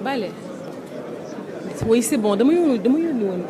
Bale. Oui, c'est bon. Dama yónni woon.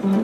Bonjour.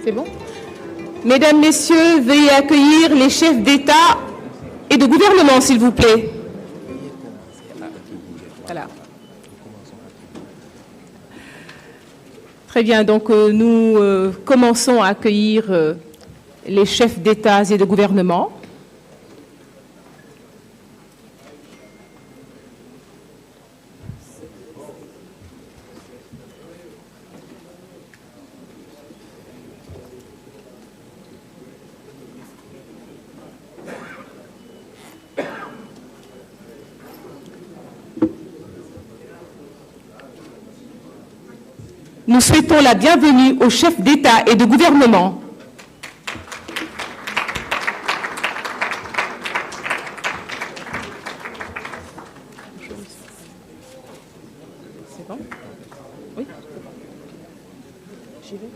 C'est bon? Mesdames, Messieurs, veuillez accueillir les chefs d'État et de gouvernement, s'il vous plaît. Voilà. Très bien, donc nous commençons à accueillir les chefs d'État et de gouvernement. Nous souhaitons la bienvenue aux chefs d'État et de gouvernement. C'est bon? Oui? J'y vais?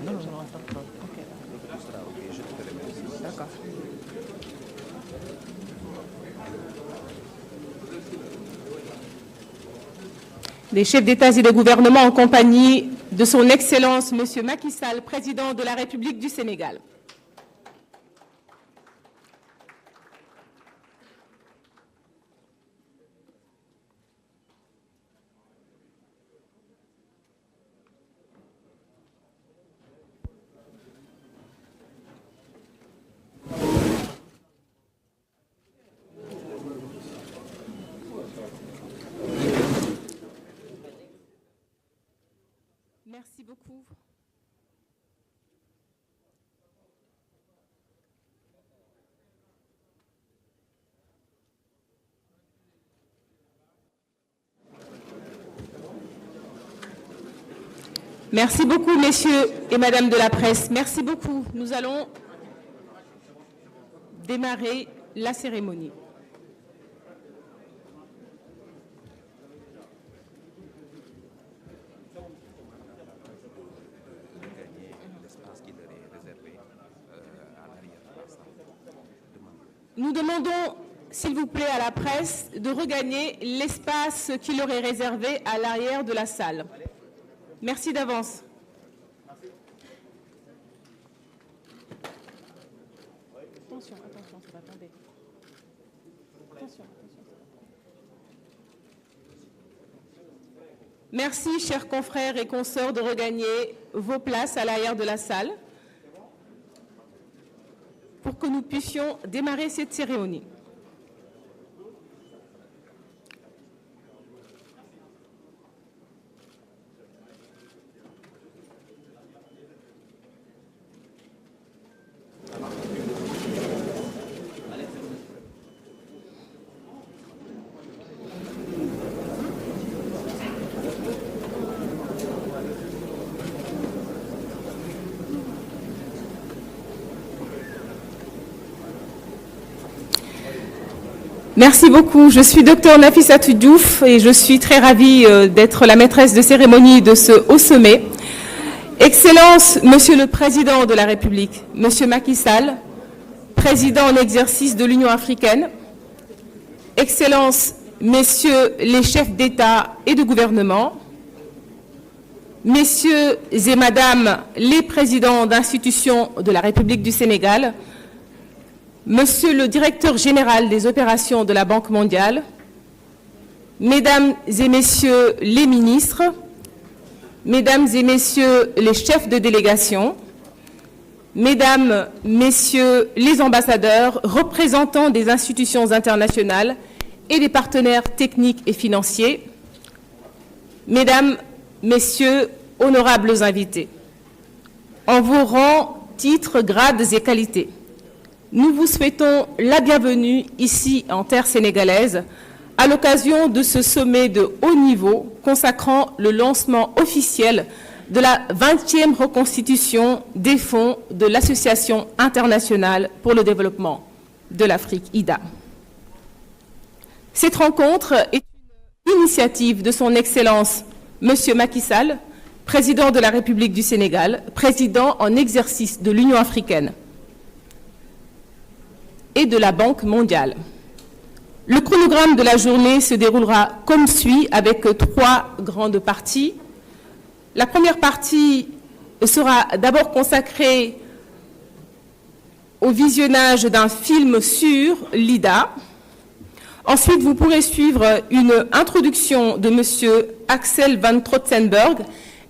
Non, attends. Ok. D'accord. Les chefs d'État et de gouvernement en compagnie de son Excellence Monsieur Macky Sall, président de la République du Sénégal. Merci beaucoup. Merci beaucoup, messieurs et madame de la presse. Merci beaucoup. Nous allons démarrer la cérémonie. Nous demandons, s'il vous plaît, à la presse de regagner l'espace qui leur est réservé à l'arrière de la salle. Merci d'avance. Attention, attendez. Attention. Merci, chers confrères et consoeurs, de regagner vos places à l'arrière de la salle pour que nous puissions démarrer cette cérémonie. Merci beaucoup. Je suis Dr Nafissatou Diouf et je suis très ravie d'être la maîtresse de cérémonie de ce haut sommet. Excellence, Monsieur le Président de la République, Monsieur Macky Sall, Président en exercice de l'Union africaine, Excellence, Messieurs les chefs d'État et de gouvernement, Messieurs et Madame les présidents d'institutions de la République du Sénégal, Monsieur le directeur général des opérations de la Banque mondiale, Mesdames et Messieurs les ministres, Mesdames et Messieurs les chefs de délégation, Mesdames, Messieurs les ambassadeurs, représentants des institutions internationales et des partenaires techniques et financiers, Mesdames, Messieurs, honorables invités, en vos rangs, titres, grades et qualités, nous vous souhaitons la bienvenue ici en terre sénégalaise à l'occasion de ce sommet de haut niveau consacrant le lancement officiel de la 20e reconstitution des fonds de l'Association internationale pour le développement de l'Afrique, IDA. Cette rencontre est une initiative de son Excellence Monsieur Macky Sall, Président de la République du Sénégal, Président en exercice de l'Union africaine et de la Banque mondiale. Le chronogramme de la journée se déroulera comme suit avec 3 grandes parties. La première partie sera d'abord consacrée au visionnage d'un film sur l'IDA. Ensuite, vous pourrez suivre une introduction de M. Axel van Trotzenberg,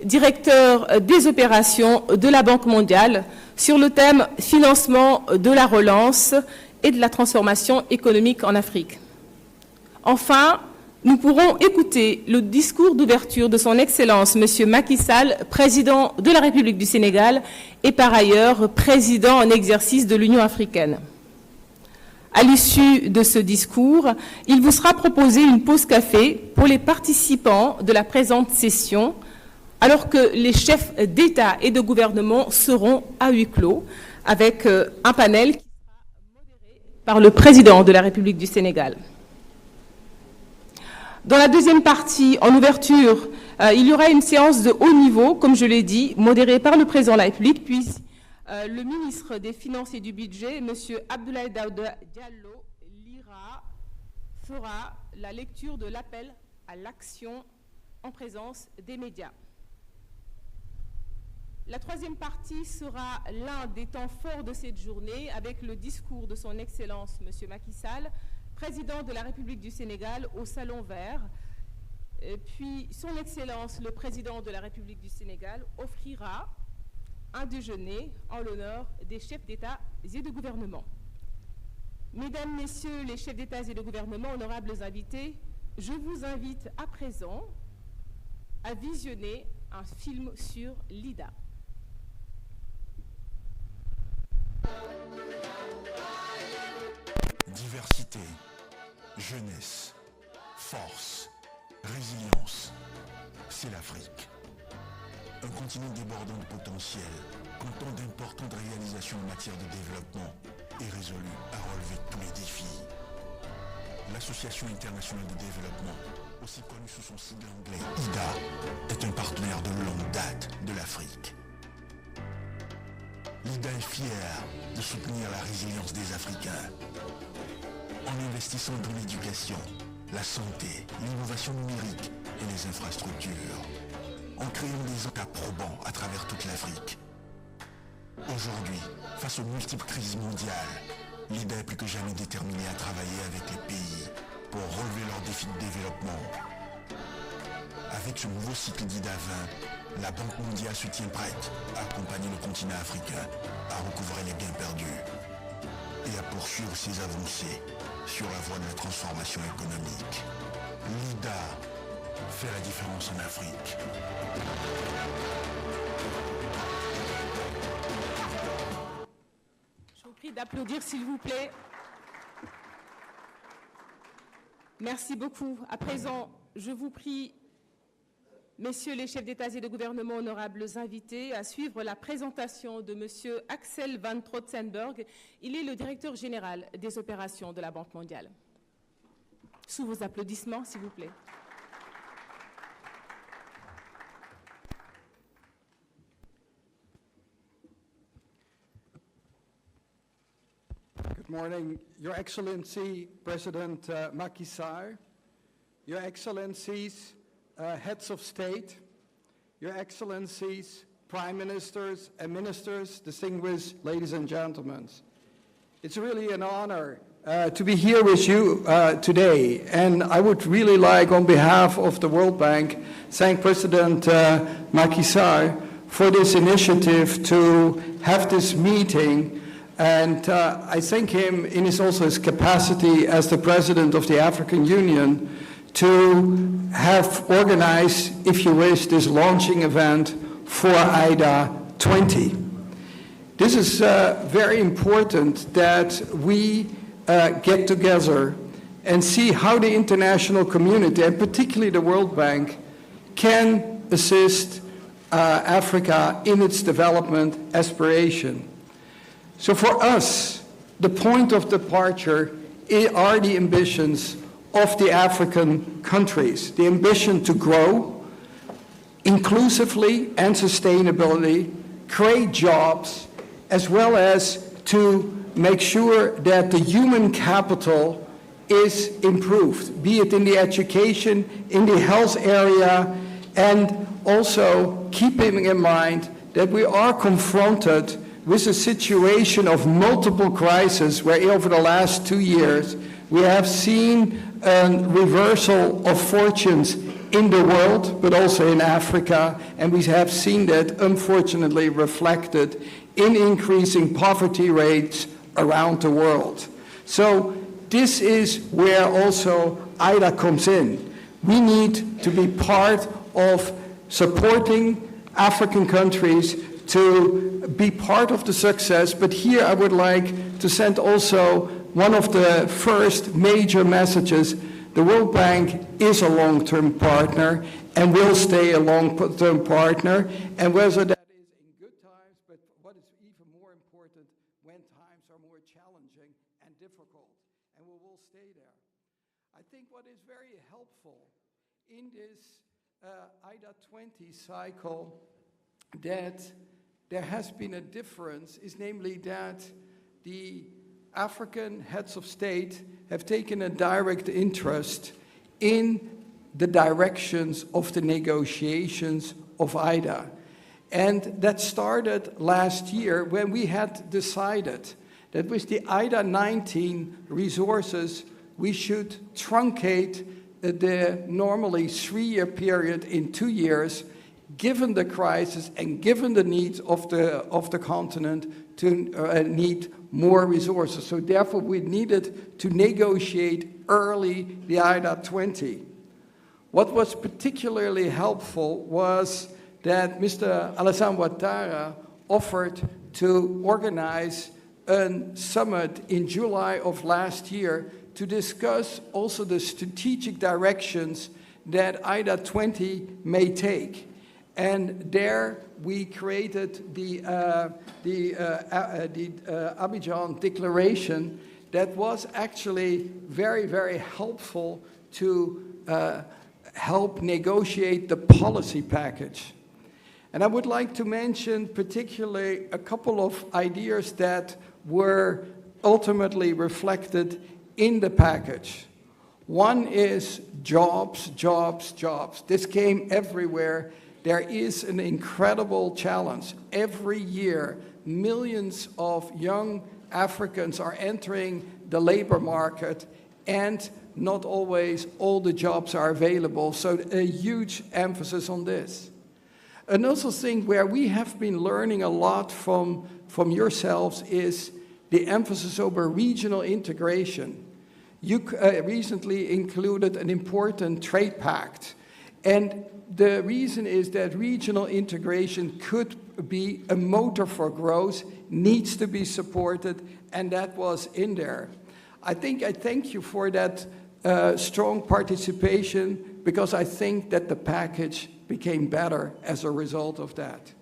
directeur des opérations de la Banque mondiale, sur le thème « Financement de la relance et de la transformation économique en Afrique ». Enfin, nous pourrons écouter le discours d'ouverture de son Excellence M. Macky Sall, Président de la République du Sénégal et par ailleurs Président en exercice de l'Union africaine. À l'issue de ce discours, il vous sera proposé une pause café pour les participants de la présente session, alors que les chefs d'État et de gouvernement seront à huis clos, avec un panel qui sera modéré par le Président de la République du Sénégal. Dans la deuxième partie, en ouverture, il y aura une séance de haut niveau, comme je l'ai dit, modérée par le Président de la République, puis le ministre des Finances et du Budget, M. Abdoulaye Daouda Diallo, fera la lecture de l'appel à l'action en présence des médias. La troisième partie sera l'un des temps forts de cette journée avec le discours de son Excellence M. Macky Sall, Président de la République du Sénégal au Salon Vert. Puis son Excellence le Président de la République du Sénégal offrira un déjeuner en l'honneur des chefs d'État et de gouvernement. Mesdames, Messieurs les chefs d'État et de gouvernement, honorables invités, je vous invite à présent à visionner un film sur l'IDA. Diversité, jeunesse, force, résilience, c'est l'Afrique. Un continent débordant de potentiel, comptant d'importantes réalisations en matière de développement et résolu à relever tous les défis. L'Association internationale de développement, aussi connue sous son sigle anglais IDA, est un partenaire de longue date de l'Afrique. L'IDA est fière de soutenir la résilience des Africains en investissant dans l'éducation, la santé, l'innovation numérique et les infrastructures, en créant des états probants à travers toute l'Afrique. Aujourd'hui, face aux multiples crises mondiales, l'IDA est plus que jamais déterminée à travailler avec les pays pour relever leurs défis de développement. Avec ce nouveau cycle d'IDA 20, la Banque mondiale se tient prête à accompagner le continent africain à recouvrer les gains perdus et à poursuivre ses avancées sur la voie de la transformation économique. L'IDA fait la différence en Afrique. Je vous prie d'applaudir, s'il vous plaît. Merci beaucoup. À présent, je vous prie, Messieurs les chefs d'État et de gouvernement, honorables invités, à suivre la présentation de M. Axel van Trotzenberg. Il est le directeur général des opérations de la Banque mondiale. Sous vos applaudissements, s'il vous plaît. Good morning, Your Excellency, President Macky Sall, Your Excellencies, Heads of State, Your Excellencies, Prime Ministers and Ministers, distinguished ladies and gentlemen. It's really an honor to be here with you today, and I would really like, on behalf of the World Bank, thank President Macky Sall for this initiative to have this meeting. And I thank him in his capacity as the President of the African Union to have organized, if you wish, this launching event for IDA 20. This is very important that we get together and see how the international community, and particularly the World Bank, can assist Africa in its development aspiration. So for us, the point of departure are the ambitions of the African countries, the ambition to grow inclusively and sustainably, create jobs, as well as to make sure that the human capital is improved, be it in the education, in the health area, and also keeping in mind that we are confronted with a situation of multiple crises where over the last 2 years we have seen a reversal of fortunes in the world, but also in Africa, and we have seen that unfortunately reflected in increasing poverty rates around the world. So this is where also IDA comes in. We need to be part of supporting African countries to be part of the success, but here I would like to send also one of the first major messages. The World Bank is a long-term partner and will stay a long-term partner, and whether that is in good times, but what is even more important, when times are more challenging and difficult, and we will stay there. I think what is very helpful in this IDA 20 cycle that there has been a difference is namely that the African heads of state have taken a direct interest in the directions of the negotiations of IDA. And that started last year when we had decided that with the IDA 19 resources, we should truncate the normally 3-year period in 2 years, given the crisis and given the needs of the continent to need more resources. So therefore we needed to negotiate early the IDA 20. What was particularly helpful was that Mr. Alassane Ouattara offered to organize a summit in July of last year to discuss also the strategic directions that IDA 20 may take. And there we created the Abidjan Declaration that was actually very, very helpful to help negotiate the policy package. And I would like to mention particularly a couple of ideas that were ultimately reflected in the package. One is jobs, jobs, jobs. This came everywhere. There is an incredible challenge. Every year, millions of young Africans are entering the labor market, and not always all the jobs are available. So a huge emphasis on this. Another thing where we have been learning a lot from yourselves is the emphasis over regional integration. You recently included an important trade pact. And the reason is that regional integration could be a motor for growth, needs to be supported, and that was in there. I thank you for that strong participation, because I think that the package became better as a result of that.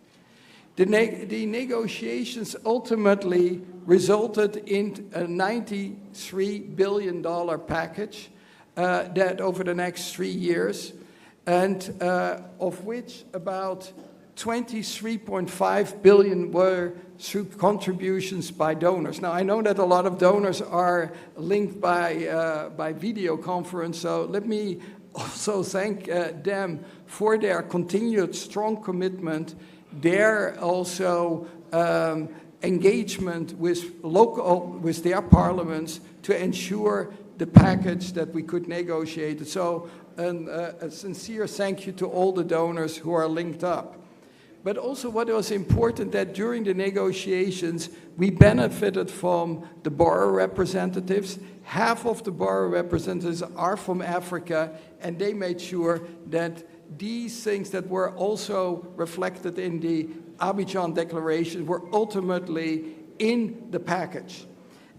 The negotiations ultimately resulted in a $93 billion package, that over the next 3 years, and of which about 23.5 billion were through contributions by donors. Now, I know that a lot of donors are linked by video conference, so let me also thank them for their continued strong commitment, their also engagement with their parliaments to ensure the package that we could negotiate. So a sincere thank you to all the donors who are linked up. But also what was important that during the negotiations, we benefited from the borrower representatives. Half of the borrower representatives are from Africa, and they made sure that these things that were also reflected in the Abidjan Declaration were ultimately in the package.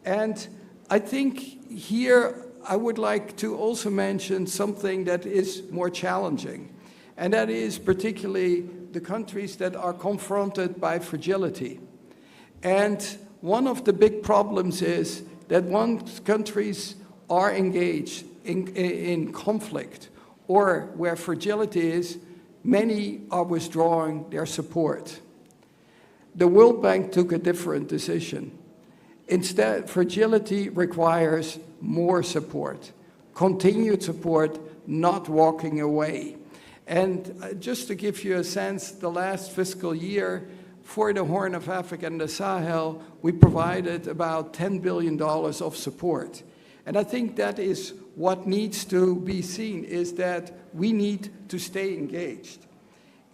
And I think here I would like to also mention something that is more challenging, and that is particularly the countries that are confronted by fragility. And one of the big problems is that once countries are engaged in conflict or where fragility is, many are withdrawing their support. The World Bank took a different decision. Instead, fragility requires more support, continued support, not walking away. And just to give you a sense, the last fiscal year for the Horn of Africa and the Sahel, we provided about $10 billion of support. And I think that is what needs to be seen, is that we need to stay engaged.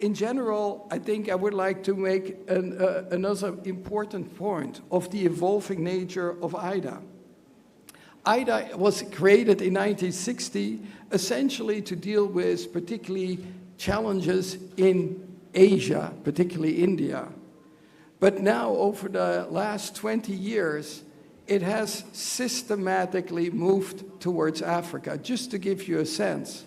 In general, I think I would like to make another important point of the evolving nature of IDA. IDA was created in 1960 essentially to deal with particularly challenges in Asia, particularly India. But now, over the last 20 years, it has systematically moved towards Africa. Just to give you a sense,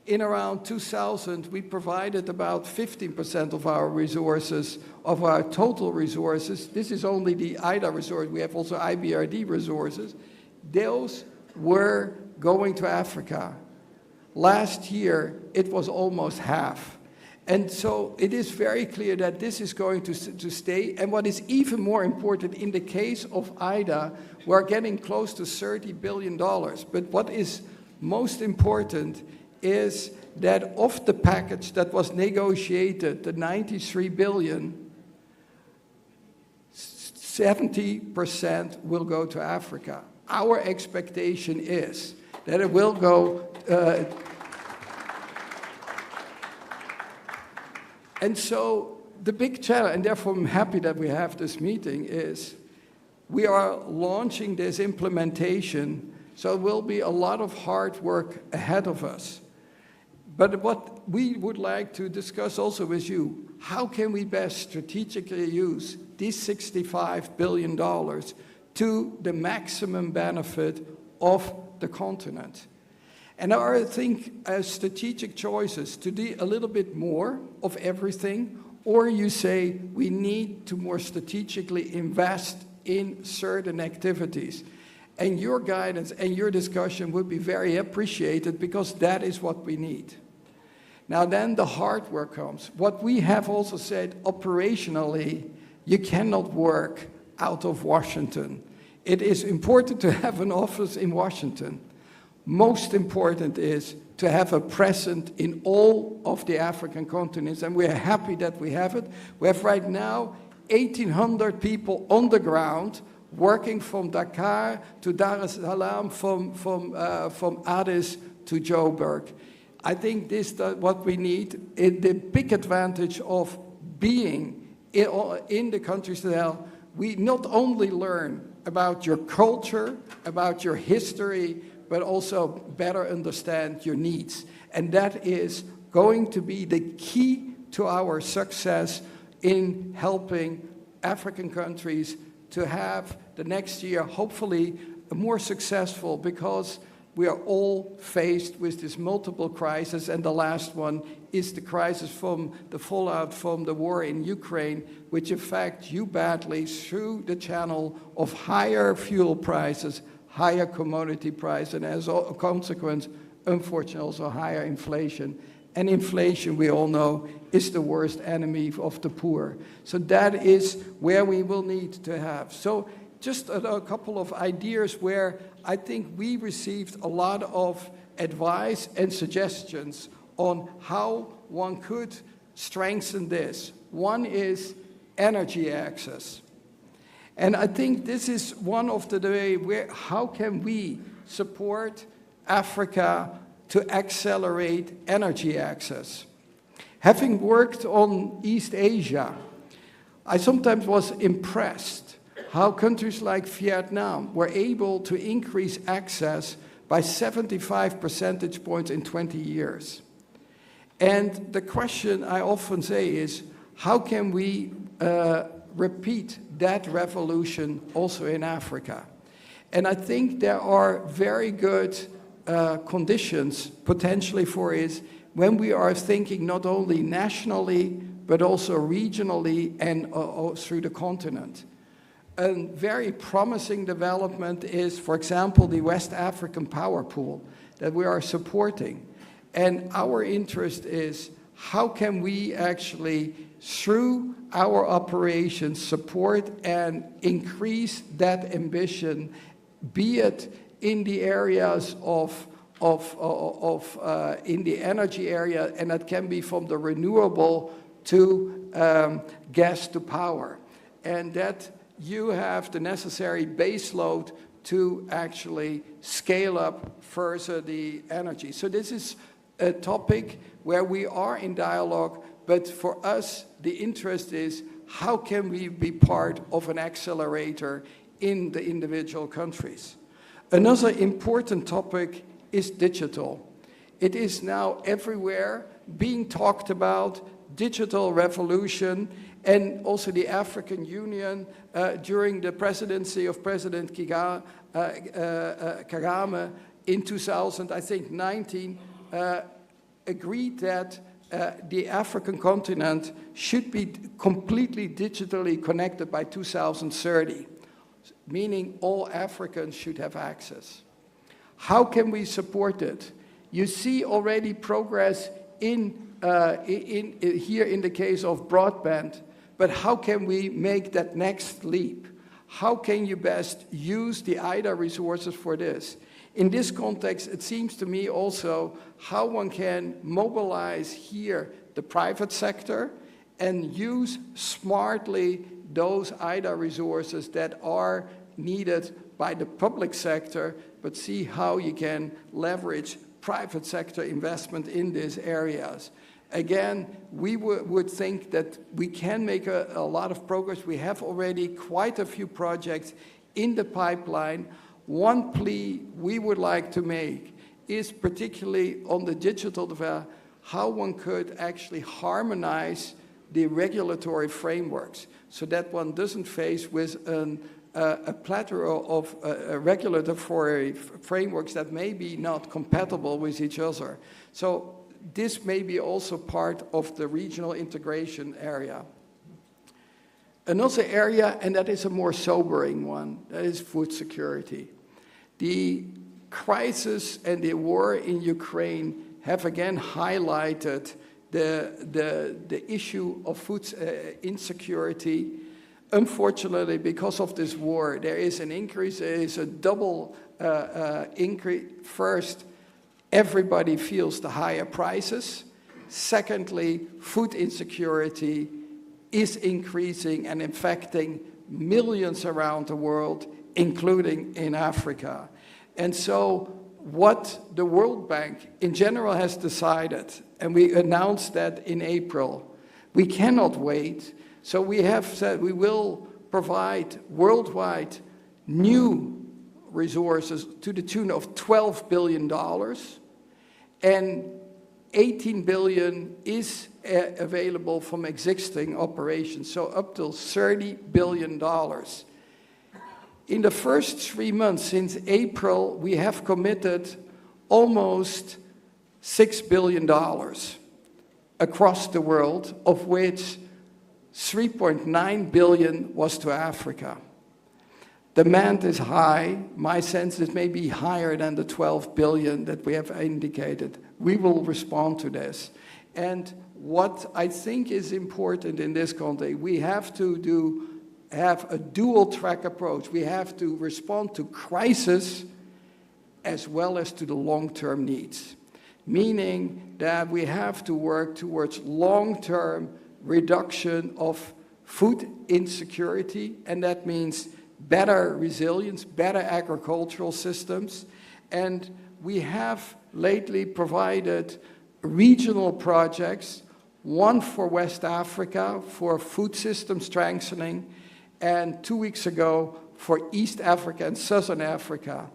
in around 2000, we provided about 15% of our resources, of our total resources. This is only the IDA resource. We have also IBRD resources. Those were going to Africa. Last year, it was almost half. And so it is very clear that this is going to stay. And what is even more important, in the case of IDA, we're getting close to $30 billion. But what is most important is that of the package that was negotiated, the 93 billion, 70% will go to Africa. Our expectation is that it will go, and so the big challenge, and therefore I'm happy that we have this meeting, is we are launching this implementation, so there will be a lot of hard work ahead of us. But what we would like to discuss also with you, how can we best strategically use these $65 billion to the maximum benefit of the continent? And I think as strategic choices to do a little bit more of everything, or you say we need to more strategically invest in certain activities. And your guidance and your discussion would be very appreciated, because that is what we need. Now then the hard work comes. What we have also said, operationally, you cannot work out of Washington. It is important to have an office in Washington. Most important is to have a presence in all of the African continents, and we're happy that we have it. We have right now 1,800 people on the ground working from Dakar to Dar es Salaam, from Addis to Joburg. I think this is what we need. The big advantage of being in the countries that we not only learn about your culture, about your history, but also better understand your needs. And that is going to be the key to our success in helping African countries to have the next year, hopefully, more successful, because we are all faced with this multiple crisis, and the last one is the crisis from the fallout from the war in Ukraine, which affects you badly through the channel of higher fuel prices, higher commodity price, and as a consequence, unfortunately, also higher inflation. And inflation, we all know, is the worst enemy of the poor. So that is where we will need to have. So just a couple of ideas where I think we received a lot of advice and suggestions on how one could strengthen this. One is energy access. And I think this is one of the ways where how can we support Africa to accelerate energy access. Having worked on East Asia, I sometimes was impressed how countries like Vietnam were able to increase access by 75 percentage points in 20 years. And the question I often say is, how can we repeat that revolution also in Africa? And I think there are very good conditions potentially for it when we are thinking not only nationally, but also regionally and through the continent. A very promising development is, for example, the West African power pool that we are supporting. And our interest is how can we actually, through our operations, support and increase that ambition, be it in the areas in the energy area, and that can be from the renewable to gas to power. And that you have the necessary base load to actually scale up further the energy. So this is a topic where we are in dialogue, but for us, the interest is how can we be part of an accelerator in the individual countries. Another important topic is digital. It is now everywhere being talked about, digital revolution, and also the African Union during the presidency of President Kagame in 2019 agreed that the African continent should be completely digitally connected by 2030, meaning all Africans should have access. How can we support it? You see already progress here in the case of broadband, but how can we make that next leap? How can you best use the IDA resources for this? In this context, it seems to me also how one can mobilize here the private sector and use smartly those IDA resources that are needed by the public sector, but see how you can leverage private sector investment in these areas. Again, we would think that we can make a lot of progress. We have already quite a few projects in the pipeline. One plea we would like to make is particularly on the digital development, how one could actually harmonize the regulatory frameworks so that one doesn't face with a plethora of regulatory frameworks that may be not compatible with each other. So this may be also part of the regional integration area. Another area, and that is a more sobering one, that is food security. The crisis and the war in Ukraine have again highlighted the issue of food insecurity. Unfortunately, because of this war, there is an increase, there is a double increase. First, everybody feels the higher prices. Secondly, food insecurity is increasing and infecting millions around the world, including in Africa. And so what the World Bank in general has decided, and we announced that in April, we cannot wait. So we have said we will provide worldwide new resources to the tune of $12 billion, and 18 billion is available from existing operations, so up to $30 billion. In the first 3 months since April, we have committed almost $6 billion across the world, of which 3.9 billion was to Africa. Demand is high. My sense is maybe higher than the 12 billion that we have indicated. We will respond to this. And what I think is important in this context, we have to have a dual track approach. We have to respond to crisis as well as to the long-term needs, meaning that we have to work towards long-term reduction of food insecurity, and that means better resilience, better agricultural systems. And we have lately provided regional projects, one for West Africa for food system strengthening, and 2 weeks ago for East Africa and Southern Africa.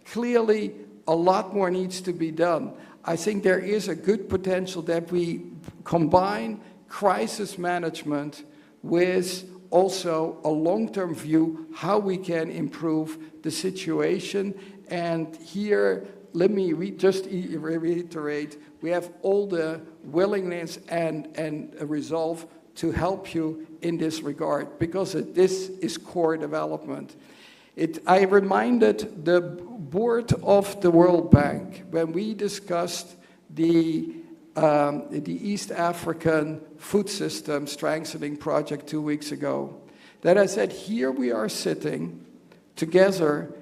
Clearly, a lot more needs to be done. I think there is a good potential that we combine crisis management with also a long-term view, how we can improve the situation. And here, let me just reiterate, we have all the willingness and resolve to help you in this regard, because this is core development. I reminded the board of the World Bank when we discussed the East African food system strengthening project 2 weeks ago, that I said, here we are sitting together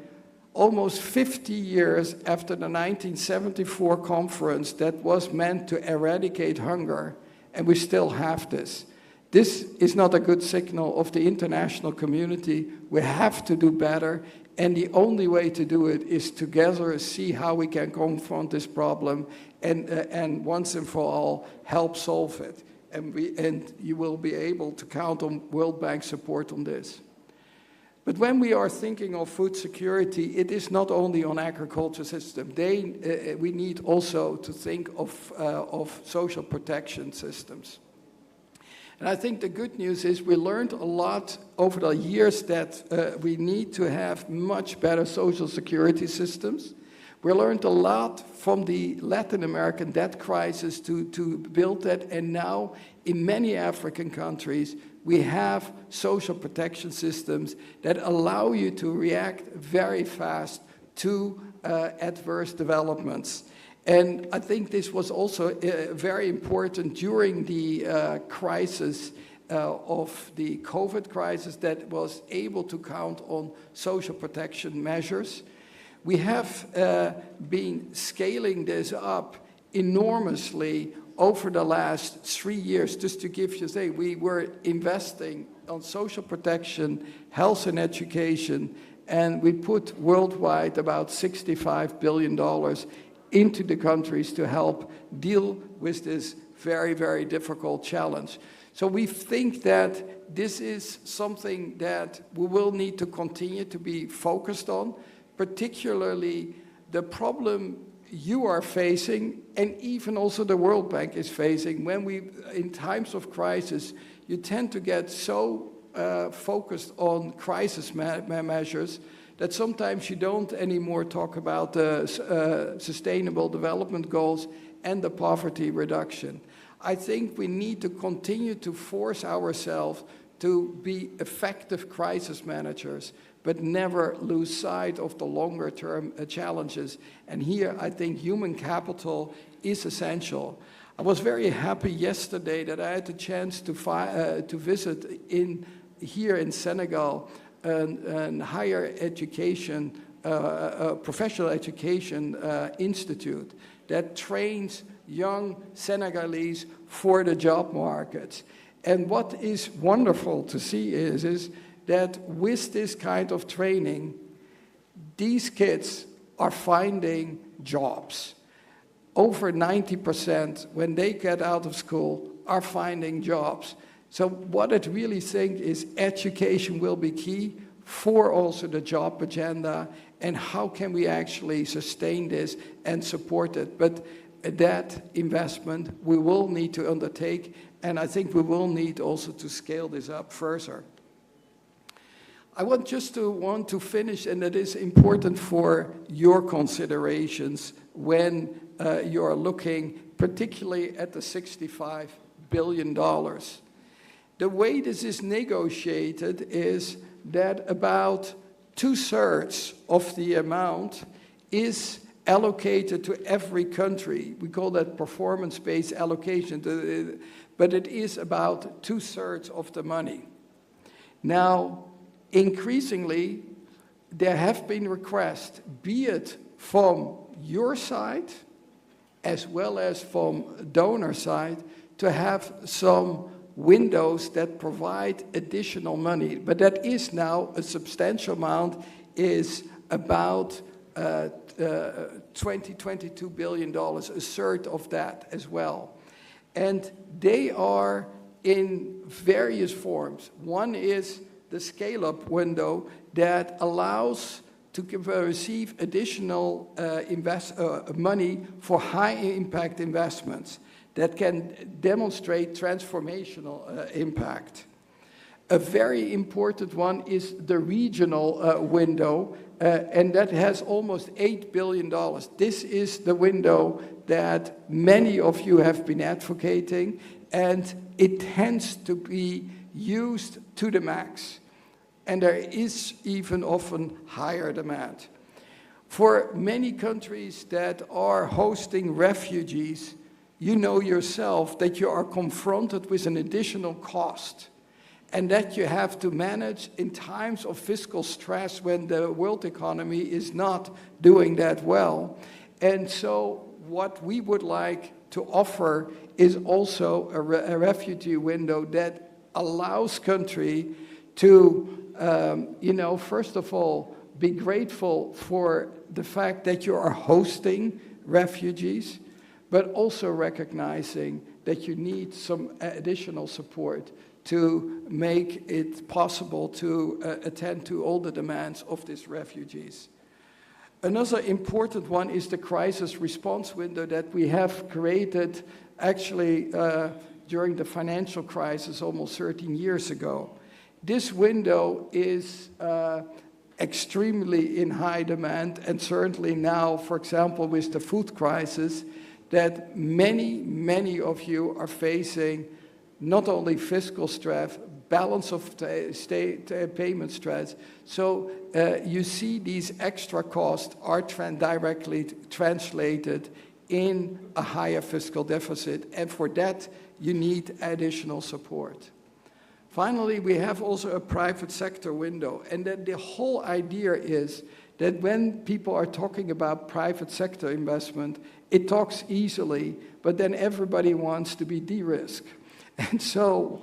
almost 50 years after the 1974 conference that was meant to eradicate hunger, and we still have this. This is not a good signal of the international community. We have to do better, and the only way to do it is together see how we can confront this problem and once and for all help solve it. And you will be able to count on World Bank support on this. But when we are thinking of food security, it is not only on agriculture system. We need also to think of social protection systems. And I think the good news is we learned a lot over the years that we need to have much better social security systems. We learned a lot from the Latin American debt crisis to build that, and now in many African countries, we have social protection systems that allow you to react very fast to adverse developments. And I think this was also very important during the crisis of the COVID crisis, that was able to count on social protection measures. We have been scaling this up enormously over the last 3 years. Just to give you say, we were investing on social protection, health and education, and we put worldwide about $65 billion into the countries to help deal with this very, very difficult challenge. So we think that this is something that we will need to continue to be focused on, particularly the problem you are facing, and even also the World Bank is facing. When in times of crisis, you tend to get so focused on crisis measures that sometimes you don't anymore talk about the sustainable development goals and the poverty reduction. I think we need to continue to force ourselves to be effective crisis managers, but never lose sight of the longer-term challenges. And here, I think human capital is essential. I was very happy yesterday that I had the chance to visit here in Senegal an higher education, professional education institute that trains young Senegalese for the job markets. And what is wonderful to see is that with this kind of training, these kids are finding jobs. Over 90%, when they get out of school, are finding jobs. So what I really think is education will be key for also the job agenda, and how can we actually sustain this and support it. But that investment we will need to undertake, and I think we will need also to scale this up further. I want to finish, and it is important for your considerations when you are looking particularly at the $65 billion. The way this is negotiated is that about 2/3 of the amount is allocated to every country. We call that performance-based allocation, but it is about 2/3 of the money. Now, increasingly, there have been requests, be it from your side as well as from donor side, to have some windows that provide additional money. But that is now a substantial amount, is about $22 billion, a third of that as well. And they are in various forms. One is the scale-up window that allows to receive additional money for high-impact investments that can demonstrate transformational impact. A very important one is the regional window, and that has almost $8 billion. This is the window that many of you have been advocating, and it tends to be used to the max. And there is even often higher demand. For many countries that are hosting refugees, you know yourself that you are confronted with an additional cost, and that you have to manage in times of fiscal stress when the world economy is not doing that well. And so what we would like to offer is also a refugee window that allows country to, first of all, be grateful for the fact that you are hosting refugees, but also recognizing that you need some additional support to make it possible to attend to all the demands of these refugees. Another important one is the crisis response window that we have created actually during the financial crisis almost 13 years ago. This window is extremely in high demand, and certainly now, for example, with the food crisis, that many of you are facing not only fiscal stress, balance of state payment stress. So you see these extra costs are directly translated in a higher fiscal deficit, and for that you need additional support. Finally, we have also a private sector window, and then the whole idea is that when people are talking about private sector investment, it talks easily, but then everybody wants to be de-risked. And so,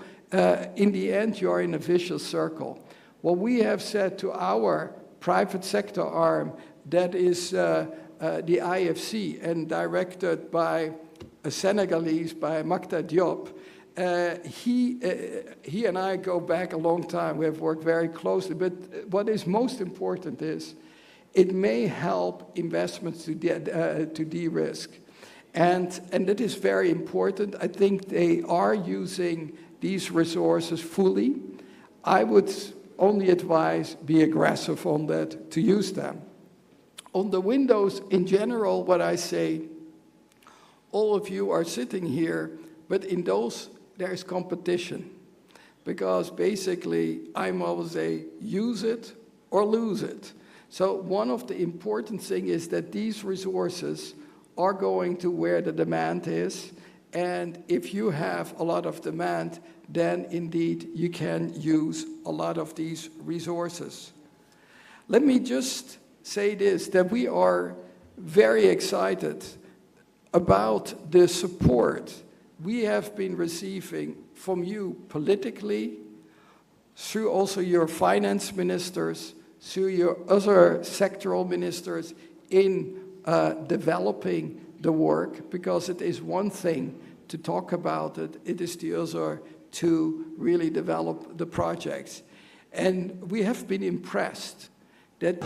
in the end, you are in a vicious circle. What we have said to our private sector arm, that is the IFC, and directed by a Senegalese, by Makta Diop, he and I go back a long time. We have worked very closely, but what is most important is it may help investments to de-risk. And that is very important. I think they are using these resources fully. I would only advise be aggressive on that, to use them. On the windows in general, what I say, all of you are sitting here, but in those there is competition. Because basically, I'm always say, use it or lose it. So one of the important things is that these resources are going to where the demand is, and if you have a lot of demand, then indeed you can use a lot of these resources. Let me just say this, that we are very excited about the support we have been receiving from you politically, through also your finance ministers, through your other sectoral ministers in developing the work, because it is one thing to talk about it, it is the other to really develop the projects. And we have been impressed that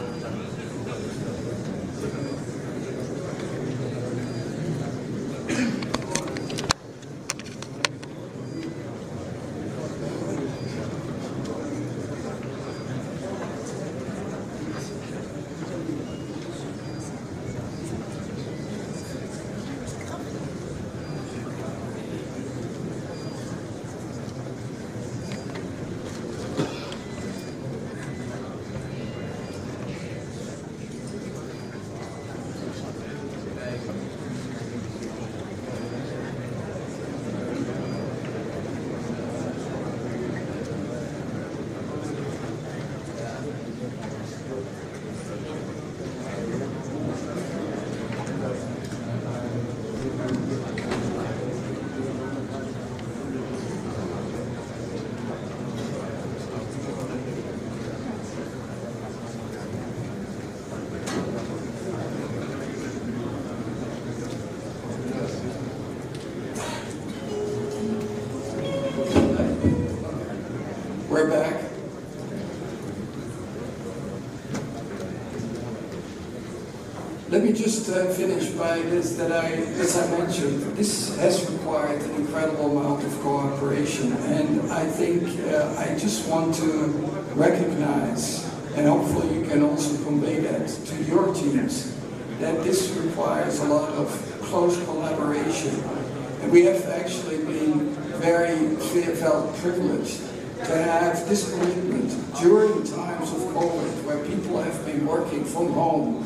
We're back. Let me just finish by this, that as I mentioned, this has required an incredible amount of cooperation, and I think I just want to recognize, and hopefully you can also convey that to your teams, that this requires a lot of close collaboration. And we have actually been felt privileged to have this commitment during times of COVID, where people have been working from home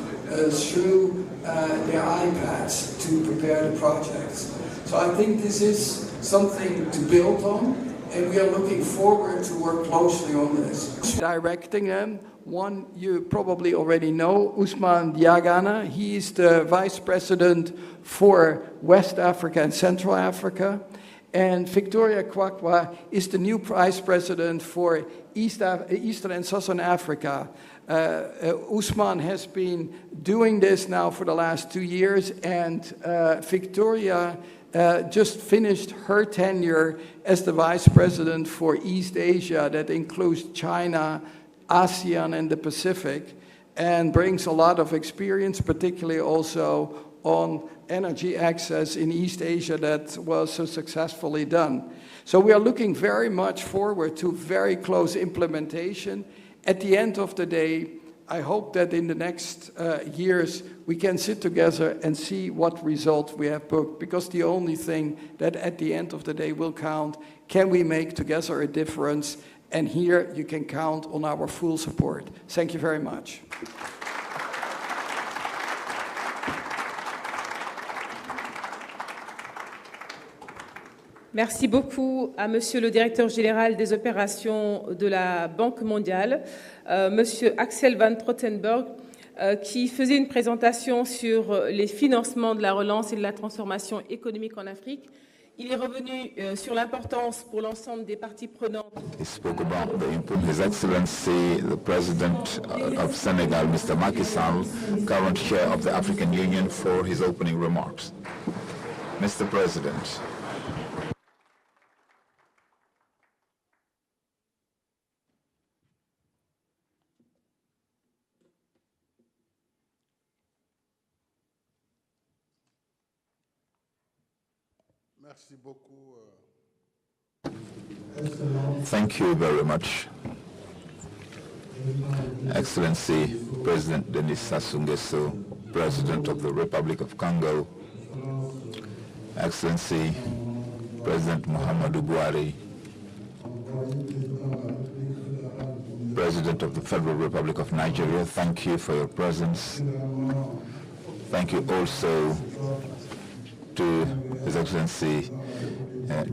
through their iPads to prepare the projects. So I think this is something to build on, and we are looking forward to work closely on this. Directing them, one you probably already know, Ousmane Diagana. He is the Vice President for West Africa and Central Africa. And Victoria Kwakwa is the new Vice President for Eastern and Southern Africa. Ousmane has been doing this now for the last 2 years, and Victoria just finished her tenure as the Vice President for East Asia, that includes China, ASEAN, and the Pacific, and brings a lot of experience, particularly also on energy access in East Asia that was so successfully done. So we are looking very much forward to very close implementation. At the end of the day, I hope that in the next years we can sit together and see what result we have booked, because the only thing that at the end of the day will count, can we make together a difference? And here you can count on our full support. Thank you very much. Merci beaucoup à Monsieur le Directeur Général des Opérations de la Banque mondiale, Monsieur Axel van Trottenberg, qui faisait une présentation sur les financements de la relance et de la transformation économique en Afrique. Il est revenu sur l'importance pour l'ensemble des parties prenantes. He spoke about the input. His Excellency, the President of Senegal, Mr. Macky Sall, current chair of the African Union, for his opening remarks. Mr. President. Thank you very much. Excellency President Denis Sassou Nguesso, President of the Republic of Congo, Excellency President Muhammadu Buhari, President of the Federal Republic of Nigeria, thank you for your presence. Thank you also to His Excellency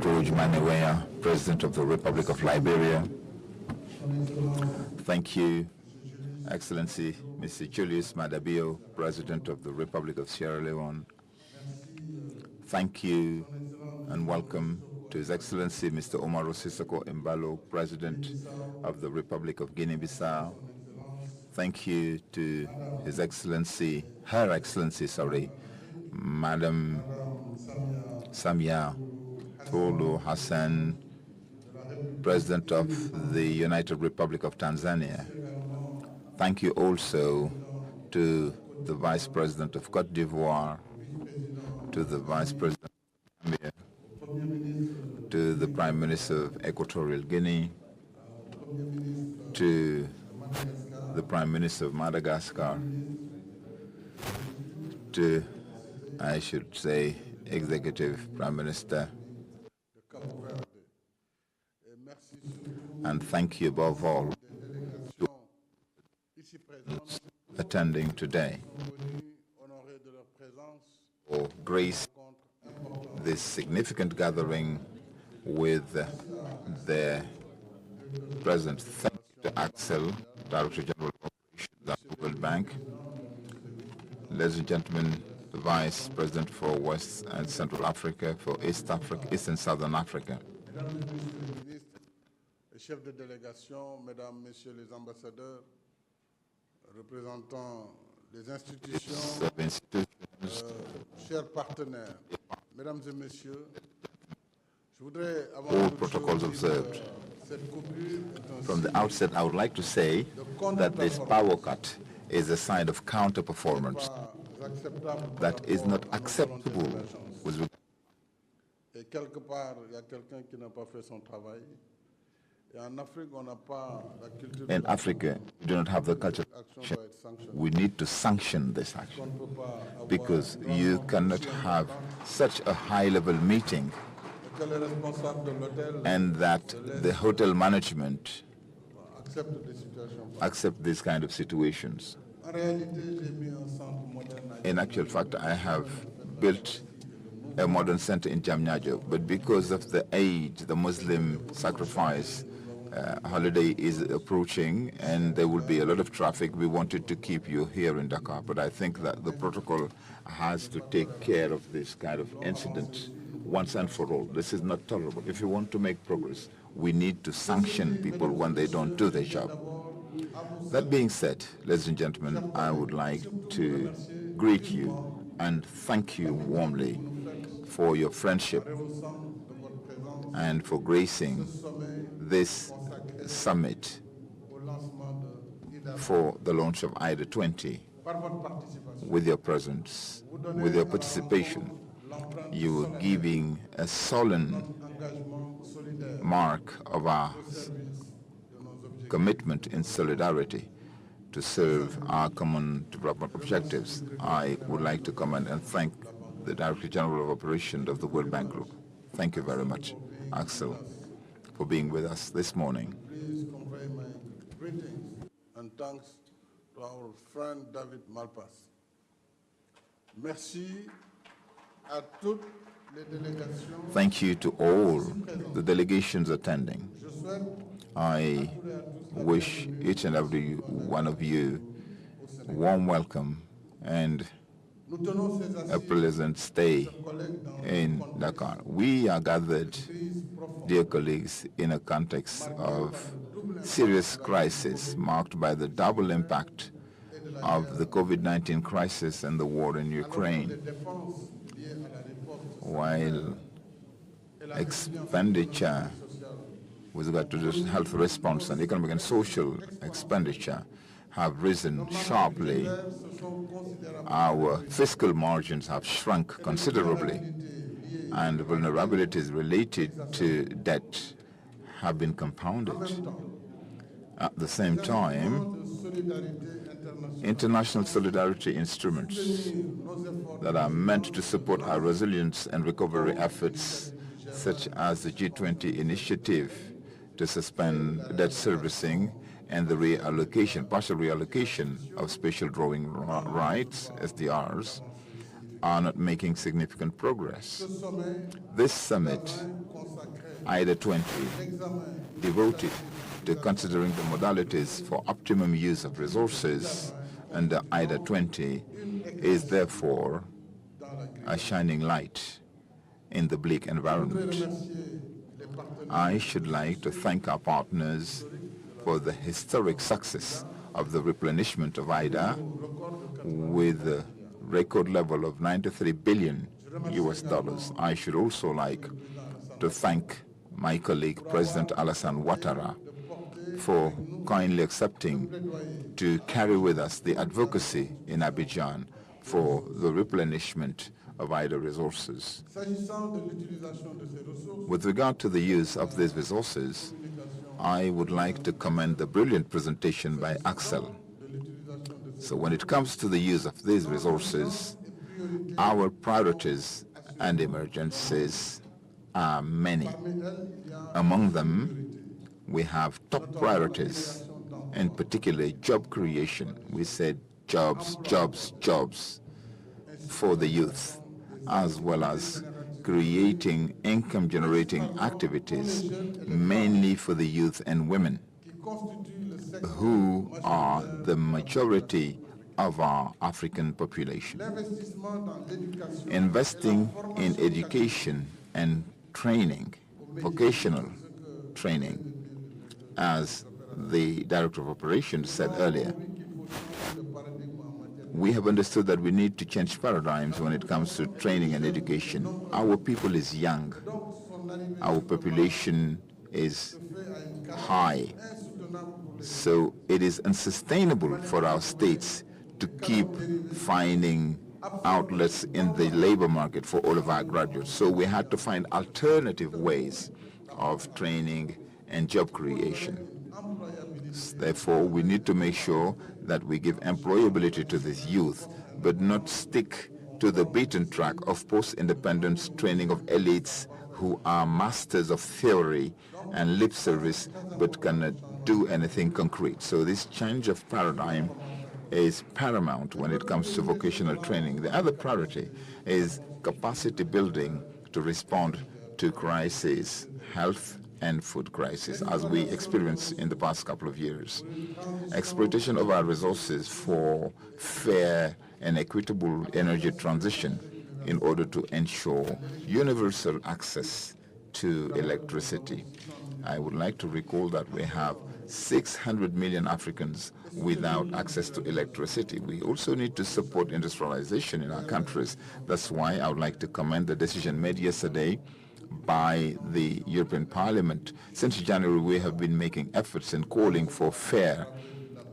George Manuela, President of the Republic of Liberia. Thank you, Excellency Mr. Julius Madabio, President of the Republic of Sierra Leone. Thank you and welcome to His Excellency Mr. Omaro Sissoko Embalo, President of the Republic of Guinea-Bissau. Thank you to His Excellency, Her Excellency, Madam Samia Suluhu Hassan, President of the United Republic of Tanzania. Thank you also to the Vice President of Côte d'Ivoire, to the Vice President of Zambia, to the Prime Minister of Equatorial Guinea, to the Prime Minister of Madagascar, to, I should say, Executive Prime Minister, and thank you above all to attending today for grace this significant gathering with the President. Thank you to Axel, Director General of Operations at the World Bank. Ladies and gentlemen, the Vice President for West and Central Africa, for East and Southern Africa. Chefs de délégation, Mesdames, Messieurs les ambassadeurs, représentants des institutions, chers partenaires, Mesdames et Messieurs, je voudrais avant all protocols observed. From the outset, I would like to say that this power cut is a sign of counter-performance that is not acceptable with Et quelque part, il y a quelqu'un qui n'a pas fait son travail. Et en Afrique, on n'a pas la culture. In Africa, we do not have the culture. We need to sanction this action because you cannot have such a high-level meeting and that the hotel management accept these kind of situations. In actual fact, I have built a modern center in Jamhuri, but because of the Eid, the Muslim sacrifice holiday is approaching and there will be a lot of traffic, we wanted to keep you here in Dakar, but I think that the protocol has to take care of this kind of incident once and for all. This is not tolerable. If you want to make progress, we need to sanction people when they don't do their job. That being said, ladies and gentlemen, I would like to greet you and thank you warmly for your friendship and for gracing this summit for the launch of IDA 20 with your presence, with your participation. You are giving a solemn mark of our commitment in solidarity to serve our common development objectives. I would like to commend and thank the Director General of Operations of the World Bank Group. Thank you very much, Axel, for being with us this morning. Please convey my greetings and thanks to our friend David Malpass. Merci à toutes les délégations. Thank you to all the delegations attending. Je souhaite I wish each and every one of you a warm welcome and nous tenons ces a assises pleasant stay collègues dans in Dakar. We are gathered, dear colleagues, in a context of serious crisis marked by the double impact of the COVID-19 crisis and the war in Ukraine. dépenses liées à la riposte While expenditure with regard to the health response and economic and social expenditure have risen sharply, se sont considérables. our fiscal margins have shrunk considerably, and vulnerabilities related to debt have been compounded. At the same time, international solidarity instruments that are meant to support our resilience and recovery efforts, such as the G20 initiative to suspend debt servicing and the reallocation, partial reallocation of special drawing rights, SDRs, are not making significant progress. This summit, IDA 20, devoted to considering the modalities for optimum use of resources under IDA 20, is therefore a shining light in the bleak environment. I should like to thank our partners for the historic success of the replenishment of IDA with a record level of $93 billion. I should also like to thank my colleague, President Alassane Ouattara, for kindly accepting to carry with us the advocacy in Abidjan for the replenishment of IDA resources. With regard to the use of these resources, I would like to commend the brilliant presentation by Axel. So when it comes to the use of these resources, our priorities and emergencies are many. Among them, we have top priorities, and particularly job creation. We said jobs, jobs, jobs for the youth, as well as creating income-generating activities, mainly for the youth and women, who are the majority of our African population. Investing in education and training, vocational training, as the Director of Operations said earlier, we have understood that we need to change paradigms when it comes to training and education. Our people is young. Our population is high. So it is unsustainable for our states to keep finding outlets in the labor market for all of our graduates. So we had to find alternative ways of training and job creation. Therefore, we need to make sure that we give employability to this youth, but not stick to the beaten track of post-independence training of elites who are masters of theory and lip service, but cannot do anything concrete. So this change of paradigm is paramount when it comes to vocational training. The other priority is capacity building to respond to crises, health and food crisis, as we experienced in the past couple of years. Exploitation of our resources for fair and equitable energy transition in order to ensure universal access to electricity. I would like to recall that we have 600 million Africans without access to electricity. We also need to support industrialization in our countries. That's why I would like to commend the decision made yesterday by the European Parliament. Since January, we have been making efforts and calling for fair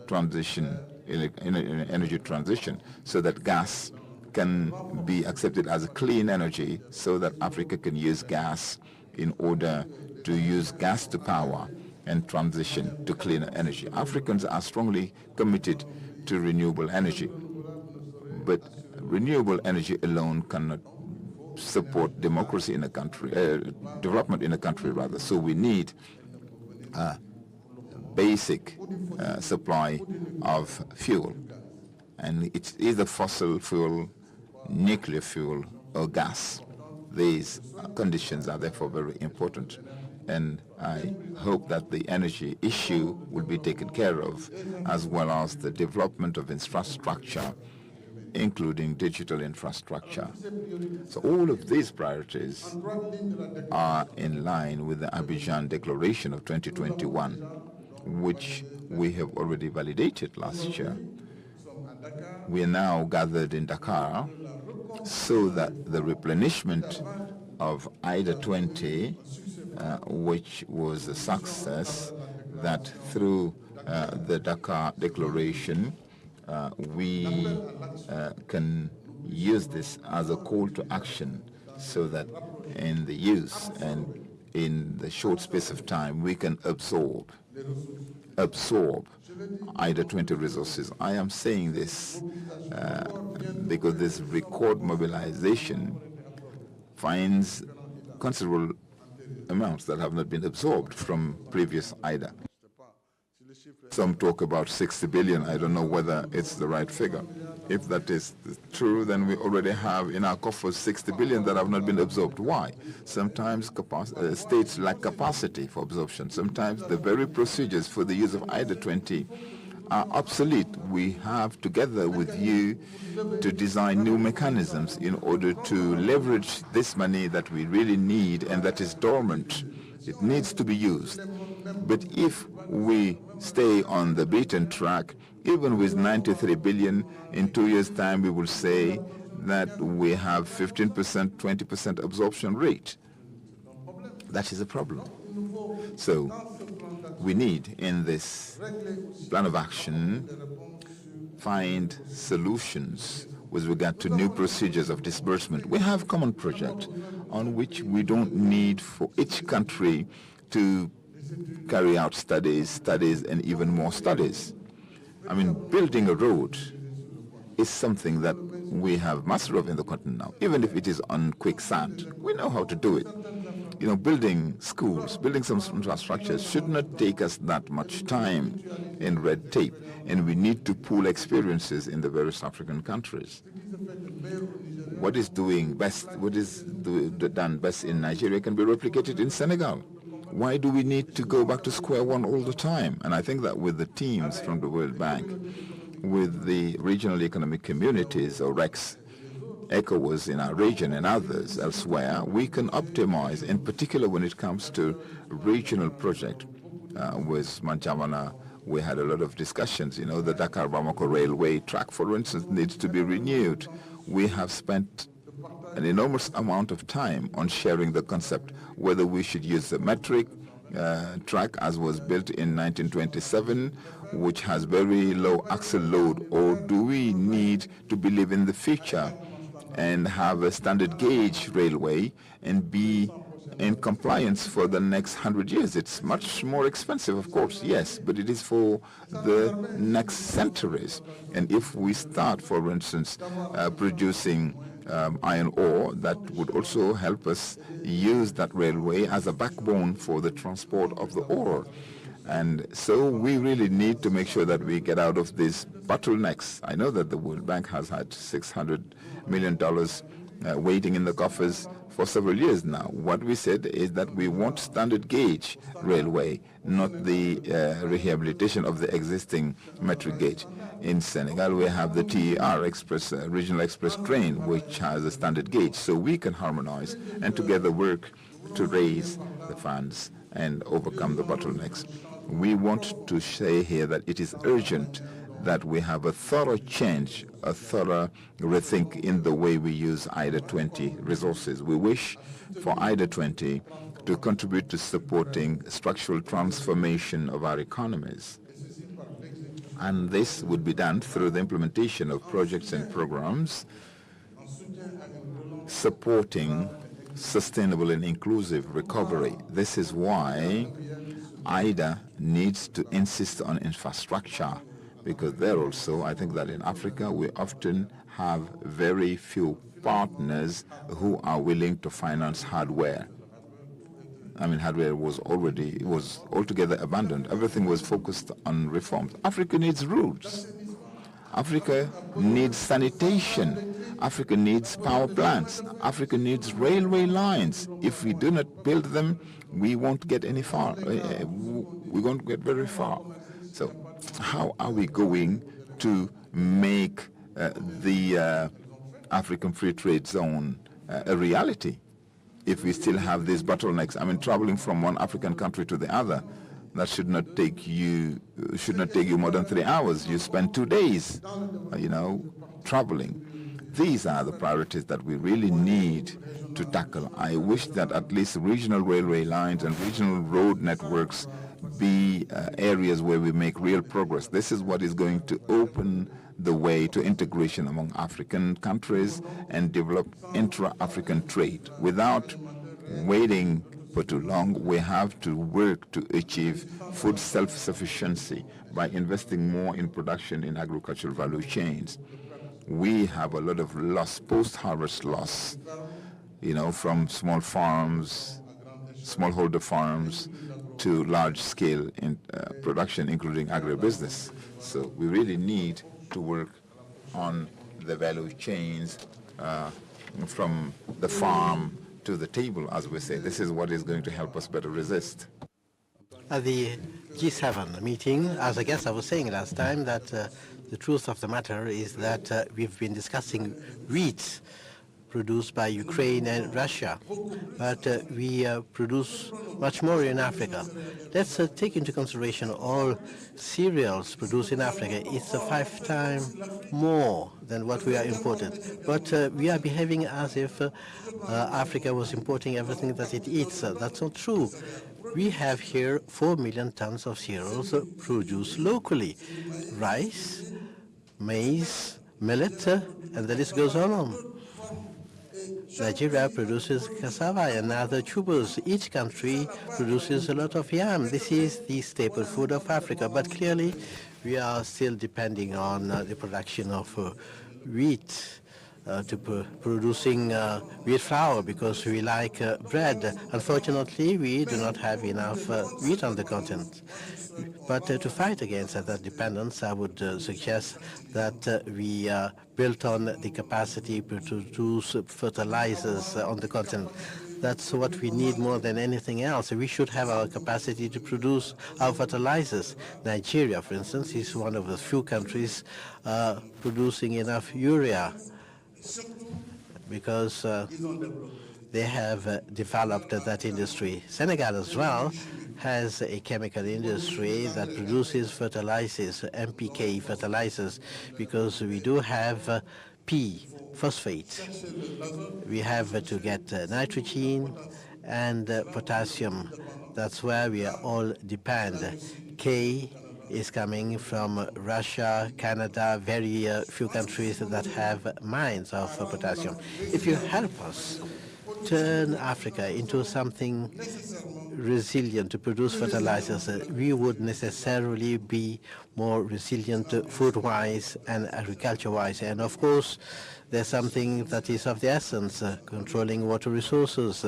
transition, energy transition, so that gas can be accepted as a clean energy, so that Africa can use gas in order to use gas to power and transition to cleaner energy. Africans are strongly committed to renewable energy, but renewable energy alone cannot support democracy in a country, development in a country rather. So we need a basic supply of fuel, and it's either fossil fuel, nuclear fuel, or gas. These conditions are therefore very important, and I hope that the energy issue will be taken care of, as well as the development of infrastructure, including digital infrastructure. So all of these priorities are in line with the Abidjan Declaration of 2021, which we have already validated last year. We are now gathered in Dakar so that the replenishment of IDA 20, which was a success, that through the Dakar Declaration, we can use this as a call to action, so that in the use and in the short space of time, we can absorb IDA 20 resources. I am saying this because this record mobilization finds considerable amounts that have not been absorbed from previous IDA. Some talk about 60 billion. I don't know whether it's the right figure. If that is true, then we already have in our coffers 60 billion that have not been absorbed. Why? Sometimes states lack capacity for absorption. Sometimes the very procedures for the use of IDA 20 are obsolete. We have, together with you, to design new mechanisms in order to leverage this money that we really need and that is dormant. It needs to be used. But if we stay on the beaten track, even with 93 billion, in 2 years' time we will say that we have 15%, 20% absorption rate. That is a problem. So we need, in this plan of action, find solutions with regard to new procedures of disbursement. We have common project on which we don't need for each country to carry out studies, and even more studies. I mean, building a road is something that we have mastery of in the continent now, even if it is on quicksand. We know how to do it. You know, building schools, building some infrastructures should not take us that much time in red tape, and we need to pool experiences in the various African countries. What is doing best, what is done best in Nigeria can be replicated in Senegal. Why do we need to go back to square one all the time? And I think that with the teams from the World Bank, with the regional economic communities, or REX, ECOWAS in our region and others elsewhere, we can optimize, in particular when it comes to regional project. With Manjamana, we had a lot of discussions. You know, the Dakar-Bamako railway track, for instance, needs to be renewed. We have spent an enormous amount of time on sharing the concept, whether we should use the metric track as was built in 1927, which has very low axle load, or do we need to believe in the future and have a standard gauge railway and be in compliance for the next 100 years? It's much more expensive, of course, yes, but it is for the next centuries. And if we start, for instance, producing iron ore, that would also help us use that railway as a backbone for the transport of the ore. And so we really need to make sure that we get out of these bottlenecks. I know that the World Bank has had $600 million waiting in the coffers for several years now. What we said is that we want standard gauge railway, not the rehabilitation of the existing metric gauge. In Senegal, we have the TER Express, Regional Express train, which has a standard gauge. So we can harmonize and together work to raise the funds and overcome the bottlenecks. We want to say here that it is urgent that we have a thorough change, a thorough rethink in the way we use IDA 20 resources. We wish for IDA 20 to contribute to supporting structural transformation of our economies. And this would be done through the implementation of projects and programs supporting sustainable and inclusive recovery. This is why IDA needs to insist on infrastructure, because there also, I think that in Africa, we often have very few partners who are willing to finance hardware. I mean, hardware was altogether abandoned. Everything was focused on reforms. Africa needs roads. Africa needs sanitation. Africa needs power plants. Africa needs railway lines. If we do not build them, we won't get any far. We won't get very far. So how are we going to make the African Free Trade Zone a reality if we still have these bottlenecks? I mean, traveling from one African country to the other, that should not take you more than 3 hours. You spend 2 days, traveling. These are the priorities that we really need to tackle. I wish that at least regional railway lines and regional road networks be areas where we make real progress. This is what is going to open the way to integration among African countries and develop intra-African trade. Without waiting for too long, we have to work to achieve food self-sufficiency by investing more in production in agricultural value chains. We have a lot of loss, post-harvest loss, from small farms, smallholder farms, to large-scale production, including agribusiness. So we really need to work on the value chains from the farm to the table, as we say. This is what is going to help us better resist. At the G7 meeting, as I guess I was saying last time, that the truth of the matter is that we've been discussing wheat produced by Ukraine and Russia, but we produce much more in Africa. Let's take into consideration all cereals produced in Africa. It's 5 times more than what we are importing. But we are behaving as if Africa was importing everything that it eats. That's not true. We have here 4 million tons of cereals produced locally. Rice, maize, millet, and the list goes on. Nigeria produces cassava and other tubers. Each country produces a lot of yam. This is the staple food of Africa. But clearly, we are still depending on the production of wheat, producing wheat flour, because we like bread. Unfortunately, we do not have enough wheat on the continent. But to fight against that dependence, I would suggest that we build on the capacity to produce fertilizers on the continent. That's what we need more than anything else. We should have our capacity to produce our fertilizers. Nigeria, for instance, is one of the few countries producing enough urea, because they have developed that industry. Senegal as well has a chemical industry that produces fertilizers, NPK fertilizers, because we do have P, phosphate. We have to get nitrogen and potassium That's where we all depend. K is coming from Russia, Canada, very few countries that have mines of potassium. If you help us turn Africa into something resilient to produce fertilizers, we would necessarily be more resilient food-wise and agriculture-wise. And of course, there's something that is of the essence, controlling water resources,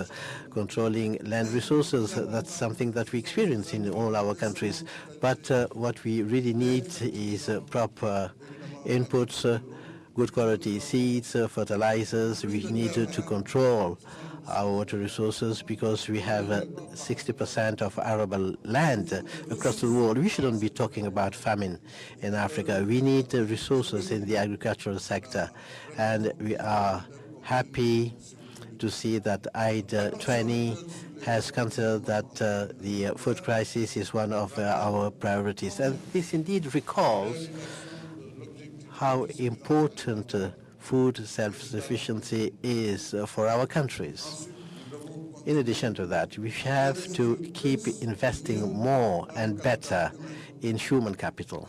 controlling land resources. That's something that we experience in all our countries. But what we really need is proper inputs, good quality seeds, fertilizers. We need to control our water resources because we have 60% of arable land across the world. We shouldn't be talking about famine in Africa. We need resources in the agricultural sector, and we are happy to see that AID 20 has considered that the food crisis is one of our priorities. And this indeed recalls how important food self-sufficiency is for our countries. In addition to that, we have to keep investing more and better in human capital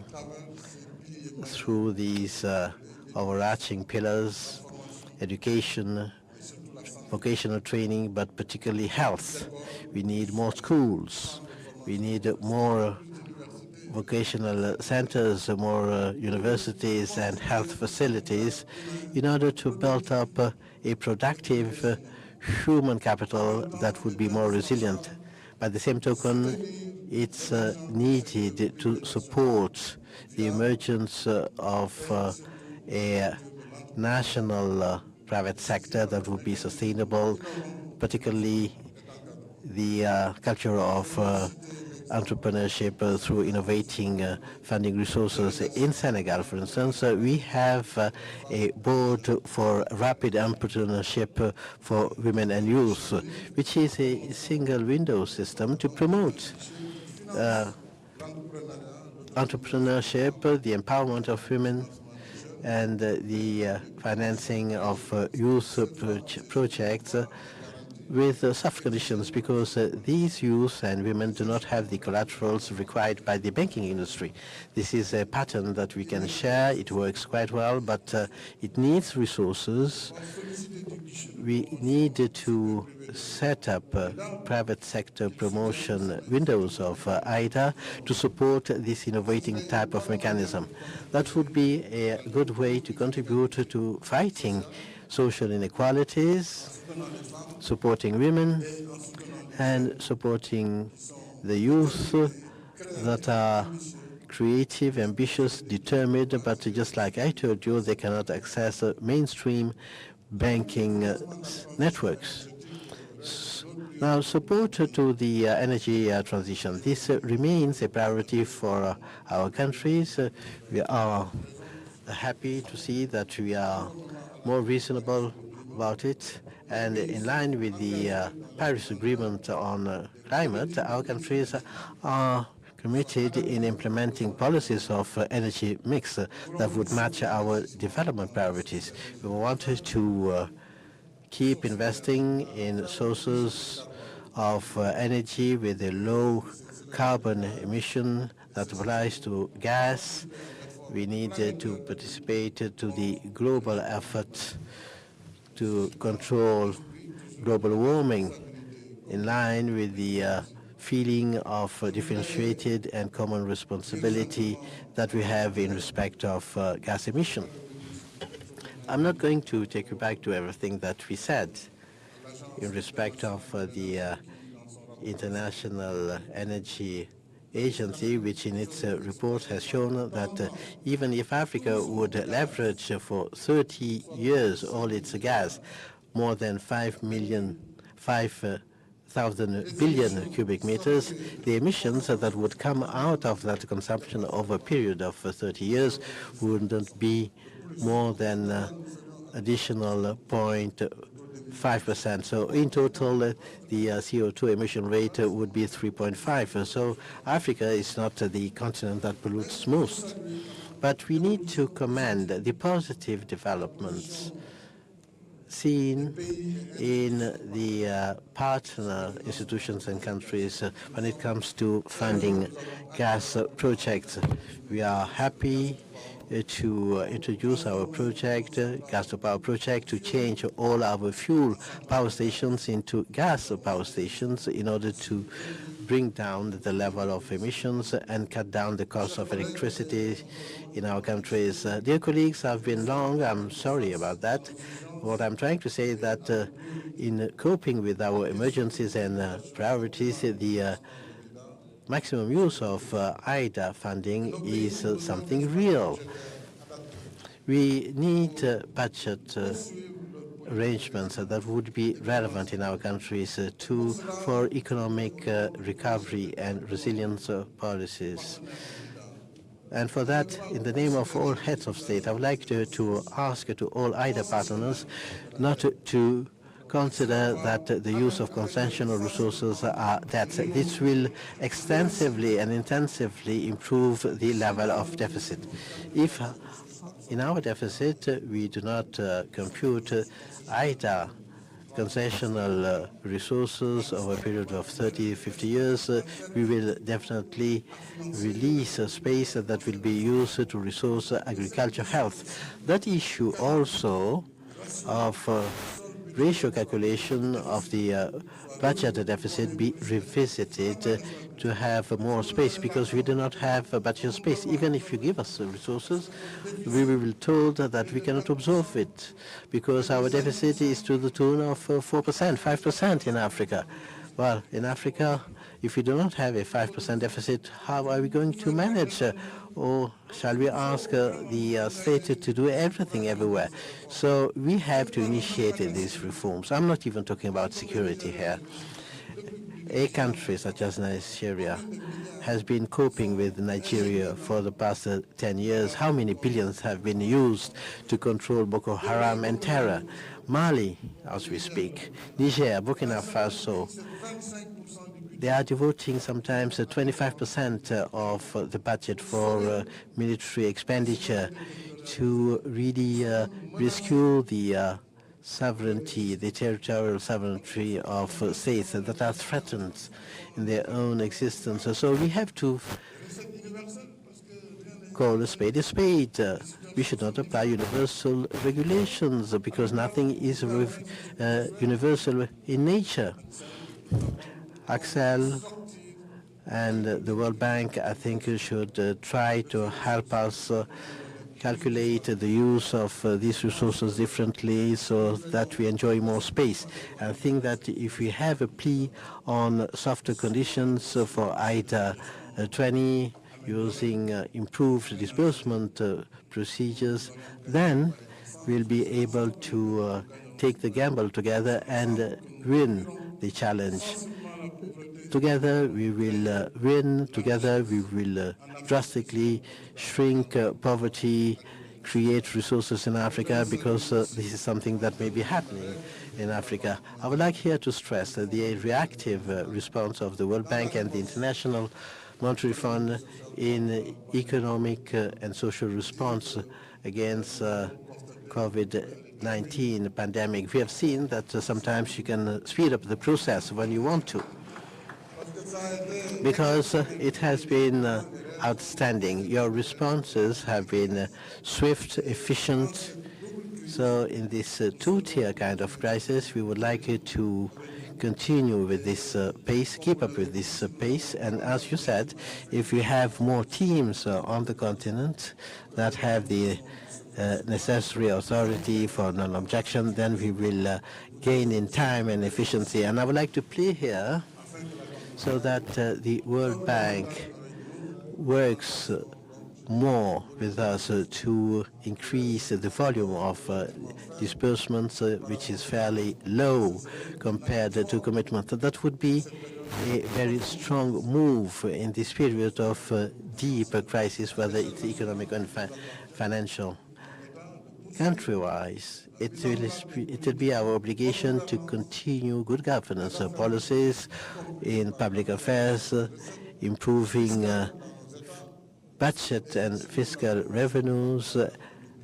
through these overarching pillars: education, vocational training, but particularly health. We need more schools. We need more vocational centers, more universities and health facilities in order to build up a productive human capital that would be more resilient. By the same token, it's needed to support the emergence of a national private sector that would be sustainable, particularly the culture of entrepreneurship through innovating funding resources. In Senegal, for instance, we have a board for rapid entrepreneurship for women and youth, which is a single window system to promote entrepreneurship, the empowerment of women, and the financing of youth projects with soft conditions, because these youth and women do not have the collaterals required by the banking industry. This is a pattern that we can share. It works quite well, but it needs resources. We need to set up private sector promotion windows of IDA to support this innovating type of mechanism. That would be a good way to contribute to fighting social inequalities, supporting women, and supporting the youth that are creative, ambitious, determined, but just like I told you, they cannot access mainstream banking networks. Now, support to the energy transition. This remains a priority for our countries. We are happy to see that we are more reasonable about it, and in line with the Paris Agreement on climate, our countries are committed in implementing policies of energy mix that would match our development priorities. We wanted to keep investing in sources of energy with a low carbon emission that applies to gas. We need to participate to the global effort to control global warming in line with the feeling of differentiated and common responsibility that we have in respect of gas emission. I'm not going to take you back to everything that we said in respect of the International Energy Agency, which in its report has shown that even if Africa would leverage for 30 years all its gas, more than 5,000 billion cubic meters, the emissions that would come out of that consumption over a period of 30 years wouldn't be more than additional 0.5%. So in total, the CO2 emission rate would be 3.5. So Africa is not the continent that pollutes most. But we need to commend the positive developments seen in the partner institutions and countries when it comes to funding gas projects. We are happy to introduce our project, gas-to-power project, to change all our fuel power stations into gas power stations in order to bring down the level of emissions and cut down the cost of electricity in our countries. Dear colleagues, I've been long. I'm sorry about that. What I'm trying to say is that in coping with our emergencies and priorities, the maximum use of IDA funding is something real. We need budget arrangements that would be relevant in our countries for economic recovery and resilience policies. And for that, in the name of all heads of state, I would like to ask to all IDA partners not to consider that the use of conventional resources are that this will extensively and intensively improve the level of deficit. If in our deficit we do not compute IDA concessional resources over a period of 30, 50 years, we will definitely release a space that will be used to resource agriculture health. That issue also of ratio calculation of the budget deficit be revisited to have more space, because we do not have budget space. Even if you give us resources, we will be told that we cannot absorb it, because our deficit is to the tune of 4%, 5% in Africa. Well, in Africa, if we do not have a 5% deficit, how are we going to manage? Or shall we ask the state to do everything everywhere? So we have to initiate these reforms. I'm not even talking about security here. A country such as Nigeria has been coping with Nigeria for the past 10 years. How many billions have been used to control Boko Haram and terror? Mali, as we speak, Niger, Burkina Faso, they are devoting sometimes 25% of the budget for military expenditure to really rescue the sovereignty, the territorial sovereignty of states that are threatened in their own existence. So we have to call a spade a spade. We should not apply universal regulations, because nothing is universal in nature. Axel and the World Bank, I think, should try to help us calculate the use of these resources differently so that we enjoy more space. I think that if we have a plea on softer conditions for IDA 20 using improved disbursement procedures, then we'll be able to take the gamble together and win the challenge. Together we will win. Together we will drastically shrink poverty, create resources in Africa, because this is something that may be happening in Africa. I would like here to stress that the reactive response of the World Bank and the International Monetary Fund in economic and social response against COVID-19 pandemic. We have seen that sometimes you can speed up the process when you want to, because it has been outstanding. Your responses have been swift, efficient. So in this two-tier kind of crisis, we would like you to continue with this pace, keep up with this pace. And as you said, if we have more teams on the continent that have the necessary authority for non-objection, then we will gain in time and efficiency. And I would like to play here so that the World Bank works more with us to increase the volume of disbursements, which is fairly low compared to commitment. That would be a very strong move in this period of deep crisis, whether it's economic and financial. Country-wise, it will be our obligation to continue good governance policies in public affairs, improving budget and fiscal revenues,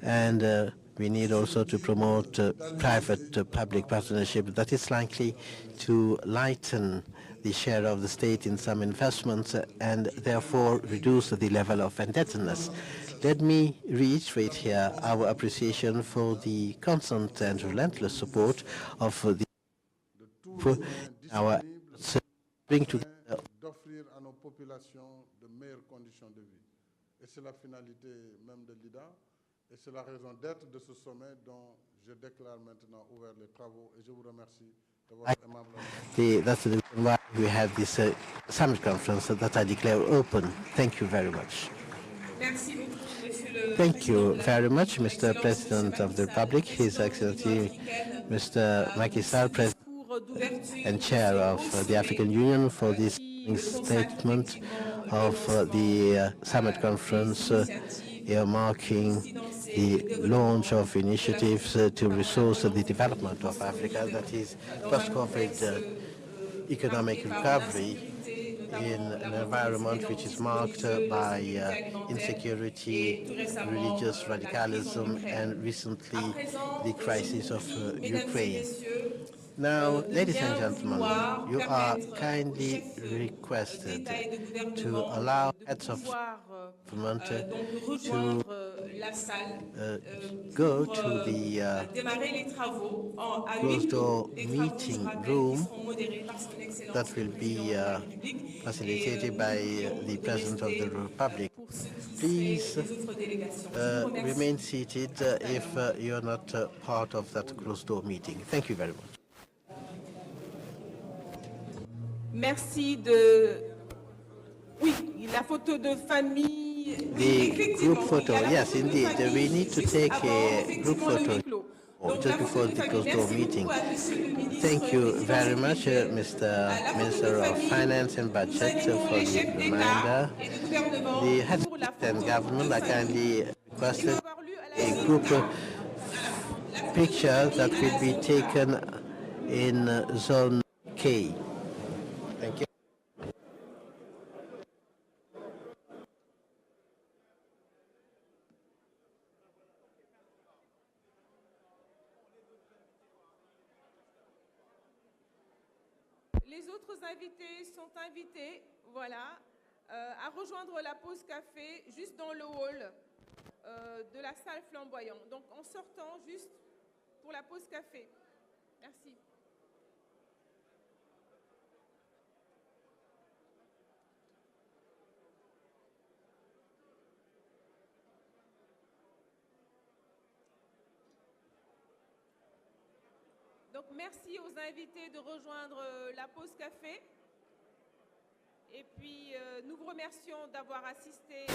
and We need also to promote private-public partnership that is likely to lighten the share of the state in some investments and therefore reduce the level of indebtedness. Let me reiterate here our appreciation for the constant and relentless support of our bring together d'offrir à nos populations de meilleures conditions de vie. Et c'est la finalité même de l'IDA, et c'est la raison d'être de ce sommet dont je déclare maintenant ouvert les travaux, et je vous remercie de votre aimable attention. that's the reason why we have this summit conference that I declare open. Thank you very much. Thank you very much, Mr. President of the Republic, His Excellency Mr. Macky Sall, President and Chair of the African Union, for this statement of the summit conference earmarking the launch of initiatives to resource the development of Africa, that is post-COVID economic recovery in an environment which is marked by insecurity, religious radicalism, and recently the crisis of Ukraine. Now, ladies and gentlemen, you are kindly requested to allow heads of government to go to the closed-door meeting room that will be facilitated by the President of the Republic. Please remain seated if you're not part of that closed-door meeting. Thank you very much. Merci de... Oui, la photo de famille. The group photo, yes, indeed. We need to take a group photo just before the closed-door meeting. Thank you very much, Mr. Minister of Finance and Budget, for the reminder. The heads of state and government are kindly requested a group picture that will be taken in Zone K. Thank you. Les autres invités sont invités, voilà, à rejoindre la pause café juste dans le hall de la salle flamboyant. Donc en sortant juste pour la pause café. Merci. Donc merci aux invités de rejoindre la pause café. Et puis nous vous remercions d'avoir assisté.